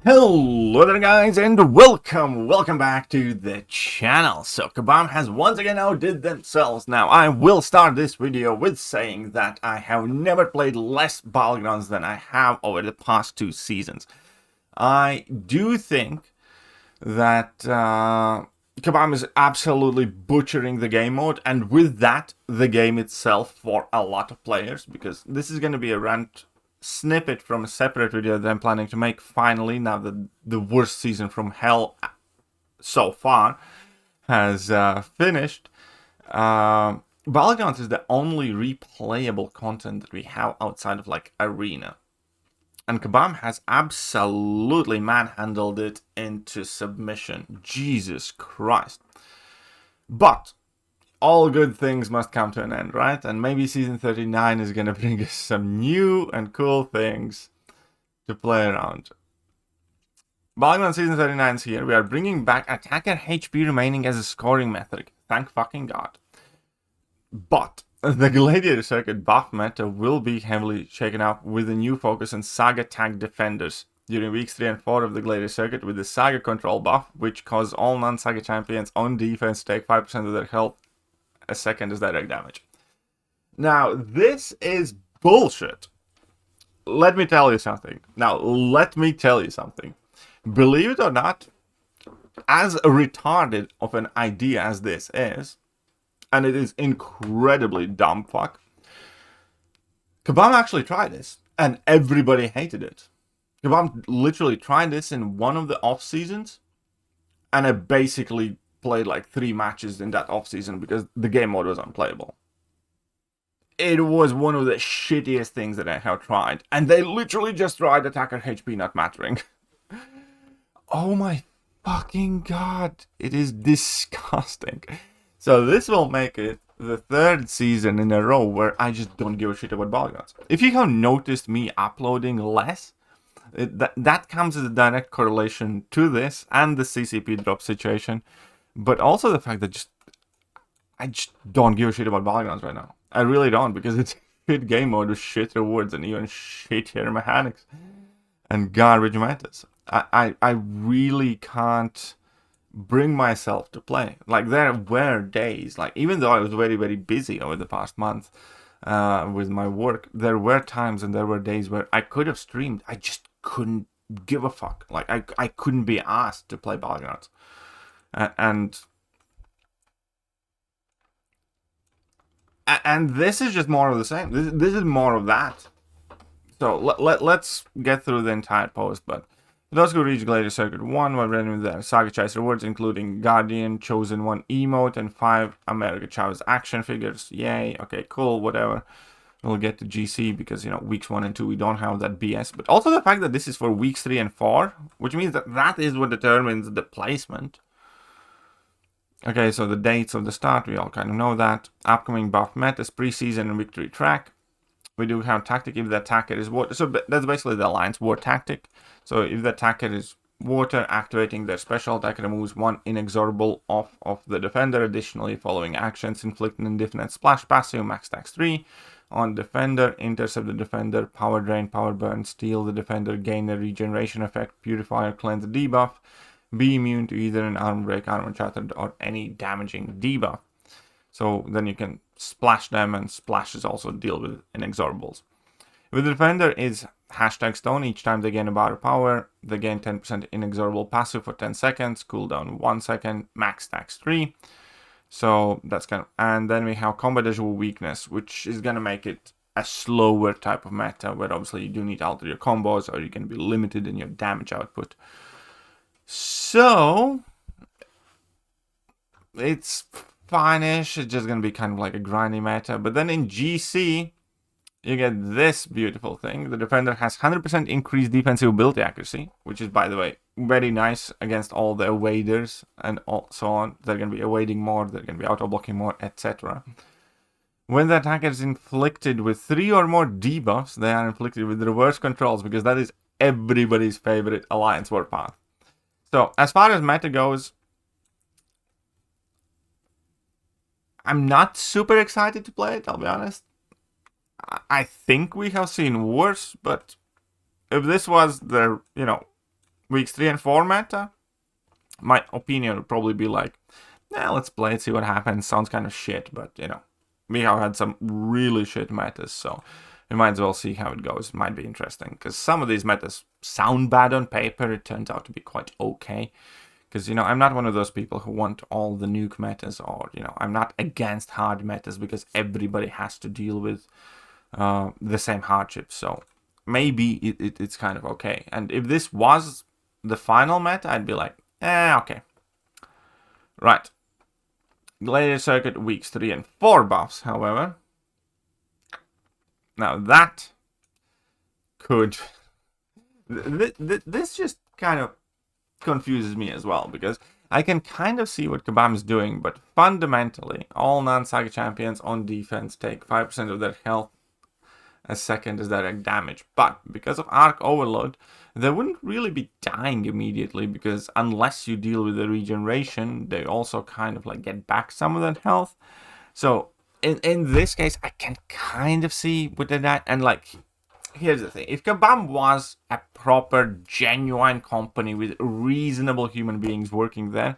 Hello there guys and welcome back to the channel. So KABAM has once again outdid themselves. Now I will start this video with saying that I have never played less Battlegrounds than I have over the past 2 seasons. I do think that KABAM is absolutely butchering the game mode, and with that the game itself for a lot of players, because this is going to be a rant snippet from a separate video that I'm planning to make finally, now that the worst season from hell so far has finished. Battlegrounds is the only replayable content that we have outside of like Arena, and KABAM has absolutely manhandled it into submission. Jesus Christ. But all good things must come to an end, right? And maybe season 39 is going to bring us some new and cool things to play around. Battlegrounds season 39 is here. We are bringing back attacker HP remaining as a scoring metric. Thank fucking God. But the Gladiator Circuit buff meta will be heavily shaken up with a new focus on Saga Tag Defenders during weeks 3 and 4 of the Gladiator Circuit, with the Saga Control buff, which causes all non-Saga champions on defense to take 5% of their health a second as direct damage. Now, this is bullshit. Let me tell you something. Believe it or not, as retarded of an idea as this is, and it is incredibly dumb fuck, KABAM actually tried this, and everybody hated it. KABAM literally tried this in one of the off seasons, and it basically played like 3 matches in that off season because the game mode was unplayable. It was one of the shittiest things that I have tried, and they literally just tried attacker HP not mattering. Oh my fucking God, it is disgusting. So this will make it the 3rd season in a row where I just don't give a shit about Battlegrounds. If you have noticed me uploading less, that comes as a direct correlation to this and the CCP drop situation. But also the fact that I just don't give a shit about Battlegrounds right now. I really don't, because it's shit game mode with shit rewards and even shittier mechanics and garbage metas. I really can't bring myself to play. Like, there were days, like, even though I was very, very busy over the past month with my work, there were times and there were days where I could have streamed. I just couldn't give a fuck. Like, I couldn't be asked to play Battlegrounds. And this is just more of the same. This is more of that. So let's get through the entire post. But those who reach Gladiator Circuit 1 were ready with their Saga Chase rewards, including Guardian, Chosen One emote, and 5 America Chavez action figures. Yay. Okay, cool, whatever. We'll get to GC because, you know, weeks 1 and 2 we don't have that BS. But also the fact that this is for weeks 3 and 4, which means that is what determines the placement. Okay, so the dates of the start, we all kind of know that. Upcoming buff metas, preseason and victory track. We do have tactic if the attacker is water. So that's basically the alliance war tactic. So if the attacker is water, activating their special attack removes 1 inexorable off of the defender. Additionally, following actions inflict an indefinite splash passive, max tax 3 on defender, intercept the defender, power drain, power burn, steal the defender, gain a regeneration effect, purifier, cleanse debuff. Be immune to either an armor break, armor shattered, or any damaging debuff. So then you can splash them, and splashes also deal with inexorables. If the defender is hashtag stone, each time they gain a bar of power, they gain 10% inexorable passive for 10 seconds, cooldown 1 second, max tax 3. So that's kind of, and then we have combat as weakness, which is gonna make it a slower type of meta, where obviously you do need to alter your combos, or you can be limited in your damage output. So it's fine-ish. It's just gonna be kind of like a grindy meta. But then in GC, you get this beautiful thing. The defender has 100% increased defensive ability accuracy, which is, by the way, very nice against all the evaders and so on. They're gonna be evading more, they're gonna be auto-blocking more, etc. When the attacker is inflicted with 3 or more debuffs, they are inflicted with reverse controls, because that is everybody's favorite alliance warpath. So, as far as meta goes, I'm not super excited to play it, I'll be honest. I think we have seen worse, but if this was the, weeks 3 and 4 meta, my opinion would probably be like, yeah, let's play it, see what happens. Sounds kind of shit, but you know, we have had some really shit metas, so we might as well see how it goes. It might be interesting, because some of these metas sound bad on paper. It turns out to be quite okay. Because, you know, I'm not one of those people who want all the nuke metas, or, you know, I'm not against hard metas because everybody has to deal with the same hardships. So maybe it's kind of okay. And if this was the final meta, I'd be like, okay. Right. Gladiator Circuit weeks 3 and 4 buffs, however. Now that could... This just kind of confuses me as well, because I can kind of see what KABAM is doing, but fundamentally, all non-Saga champions on defense take 5% of their health as second as direct damage. But because of Arc Overload, they wouldn't really be dying immediately, because unless you deal with the regeneration, they also kind of like get back some of that health. So in this case, I can kind of see what they're at, and like, here's the thing. If KABAM was a proper, genuine company with reasonable human beings working there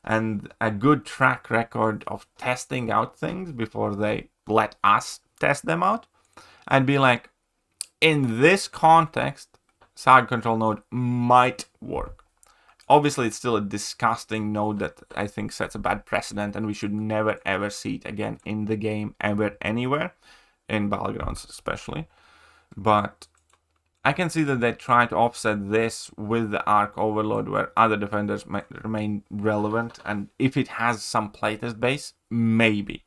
and a good track record of testing out things before they let us test them out, I'd be like, in this context, Saga Control node might work. Obviously, it's still a disgusting node that I think sets a bad precedent, and we should never ever see it again in the game, ever, anywhere, in Battlegrounds especially. But I can see that they try to offset this with the Arc Overload, where other defenders might remain relevant, and if it has some playtest base, maybe.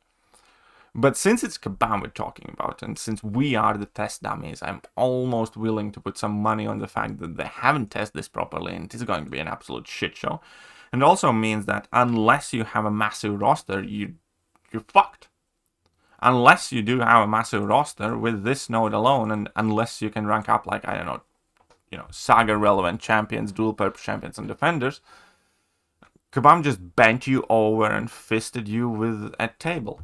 But since it's KABAM we're talking about, and since we are the test dummies, I'm almost willing to put some money on the fact that they haven't tested this properly, and it is going to be an absolute shit show. And it also means that unless you have a massive roster, you're fucked. Unless you do have a massive roster with this node alone, and unless you can rank up like, I don't know, you know, Saga relevant champions, dual purpose champions, and defenders, KABAM just bent you over and fisted you with a table.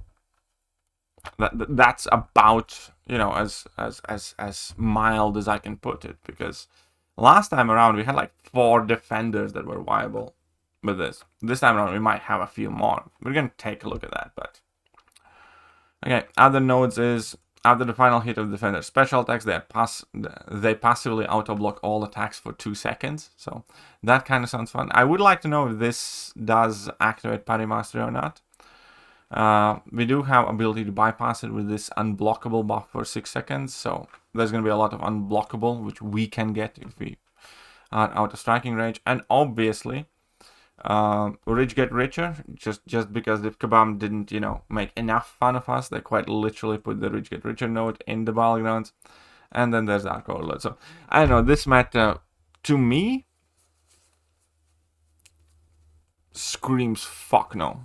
That's about, you know, as mild as I can put it, because last time around we had like 4 defenders that were viable with this. This time around we might have a few more. We're gonna take a look at that, but okay. Other nodes is after the final hit of the defender special attacks, they passively auto block all attacks for 2 seconds. So that kind of sounds fun. I would like to know if this does activate Parry Mastery or not. We do have ability to bypass it with this unblockable buff for 6 seconds, so there's going to be a lot of unblockable, which we can get if we are out of striking range. And obviously, rich get richer, just because if KABAM didn't, you know, make enough fun of us, they quite literally put the rich get richer node in the battlegrounds. And then there's Arc Overload. So, I don't know, this meta, to me, screams fuck no.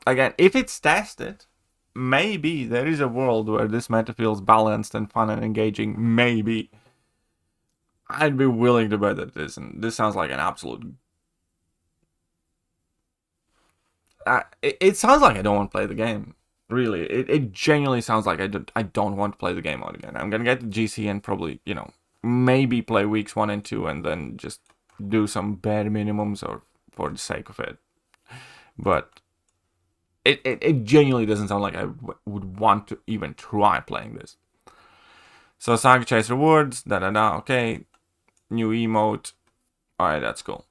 Again, if it's tested, maybe there is a world where this meta feels balanced and fun and engaging. Maybe. I'd be willing to bet that it isn't. This sounds like an absolute... it sounds like I don't want to play the game. Really. It genuinely sounds like I don't want to play the game out again. I'm going to get the GC and probably, you know, maybe play weeks 1 and 2 and then just do some bare minimums or for the sake of it. But it genuinely doesn't sound like I would want to even try playing this. So Saga Chase rewards, okay. New emote. Alright, that's cool.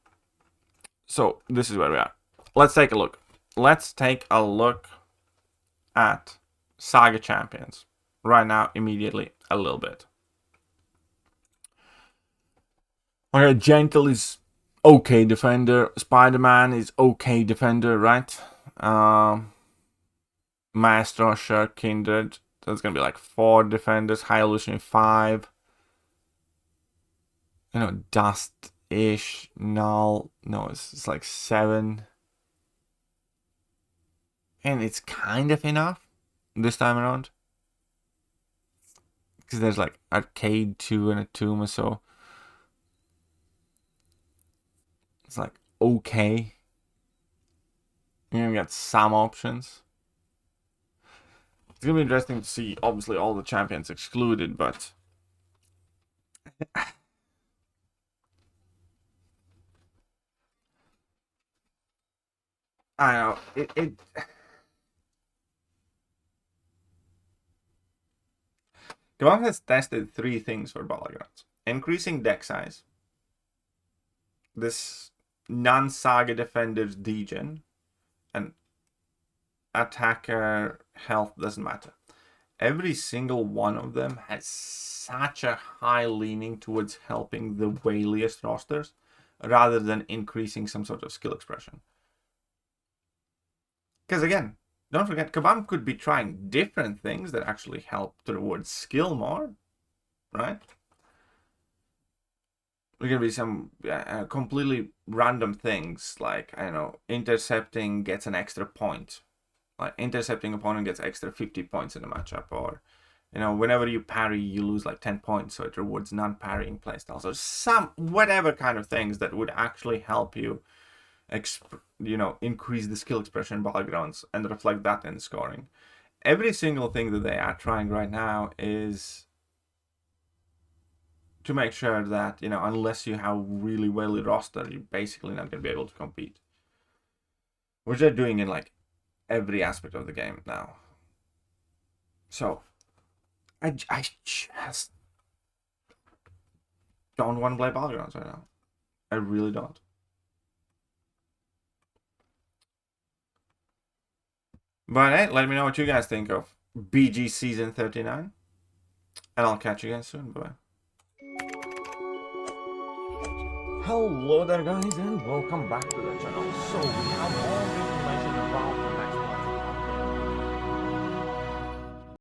So this is where we are. Let's take a look. Let's take a look at Saga champions. Right now, immediately, a little bit. Okay, Gentle is okay defender. Spider-Man is okay defender, right? Maestro, Shark, Kindred. That's gonna be like 4 defenders. High Illusion 5. You know, Dust-ish. Null. No, it's like 7. And it's kind of enough this time around. Because there's like Arcade 2 and a Tomb, so it's like okay. You know, we got some options. It's gonna be interesting to see, obviously, all the champions excluded, but I don't know. KABAM has tested 3 things for Battlegrounds. Increasing deck size. This non-saga defender's degen. And attacker health doesn't matter. Every single one of them has such a high leaning towards helping the waliest rosters rather than increasing some sort of skill expression. Because again, don't forget, KABAM could be trying different things that actually help towards skill more, right? There can be some completely random things, like, I don't know, intercepting gets an extra point. Like, intercepting opponent gets extra 50 points in a matchup, or, you know, whenever you parry, you lose like 10 points, so it rewards non-parrying playstyles, or some whatever kind of things that would actually help you, increase the skill expression in Battlegrounds and reflect that in scoring. Every single thing that they are trying right now is to make sure that, you know, unless you have really well roster, you're basically not going to be able to compete. Which they're doing in like every aspect of the game now. So I just don't want to play Battlegrounds right now. I really don't. But hey, let me know what you guys think of BG Season 39. And I'll catch you guys soon. Bye-bye. Hello there, guys, and welcome back to the channel. So we have all the